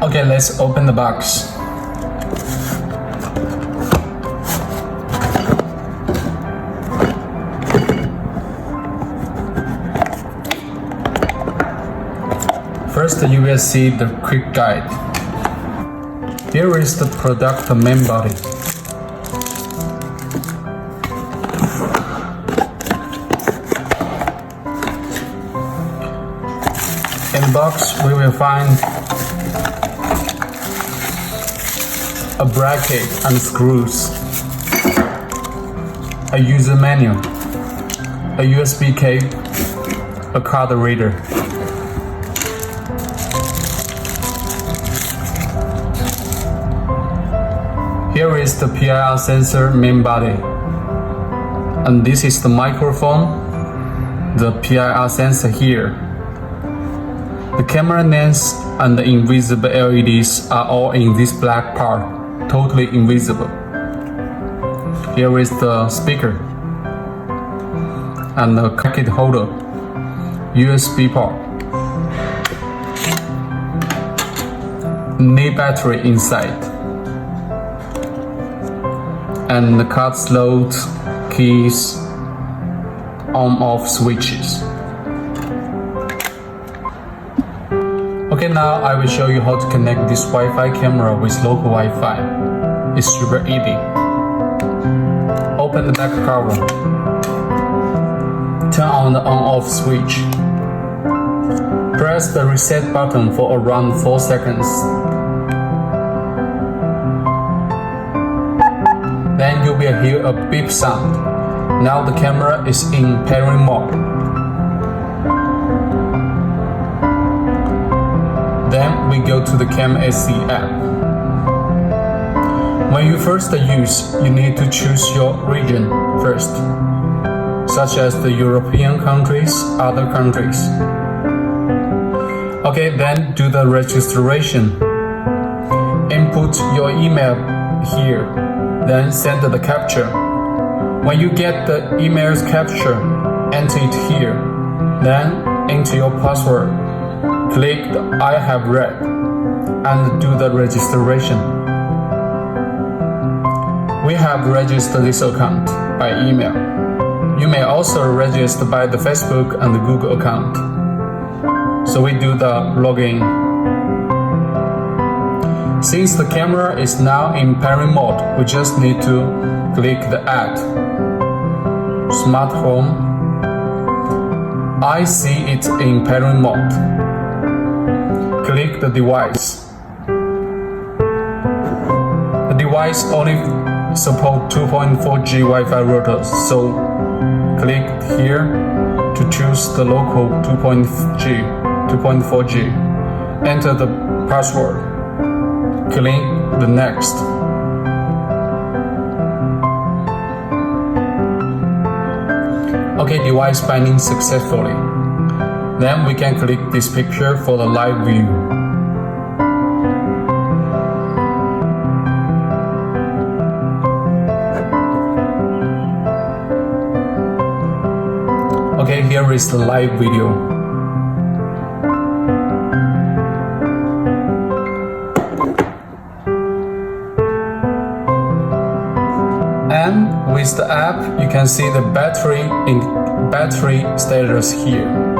Okay, let's open the box. First, you will see the quick guide. Here is the product main body. In the box, we will find a bracket and screws, a user manual, a USB cable, a card reader. Here is the PIR sensor main body, and this is the microphone, the PIR sensor here. The camera lens and the invisible LEDs are all in this black part, totally invisible. Here is the speaker and the packet holder, USB port, knee battery inside, and the card slot, keys, on-off switches. Okay, now I will show you how to connect this Wi-Fi camera with local Wi-Fi. It's super easy. Open the back cover. Turn on the on-off switch. Press the reset button for around 4 seconds. Then you will hear a beep sound. Now the camera is in pairing mode. Then we go to the Cam SE app. When you first use, you need to choose your region first, such as the European countries, other countries. Okay, then do the registration. Input your email here, then send the capture. When you get the email's capture, enter it here, then enter your password. Click the I have read and do the registration. We have registered this account by email. You may also register by the Facebook and the Google account. So we do the login. Since the camera is now in pairing mode, we just need to click the Add. Smart Home. I see it in pairing mode. Click the device. The device only supports 2.4G Wi-Fi routers, so click here to choose the local 2.4G. Enter the password. Click the next. Okay, device binding successfully. Then we can click this picture for the live view. Okay, here is the live video. And with the app, you can see the battery status here.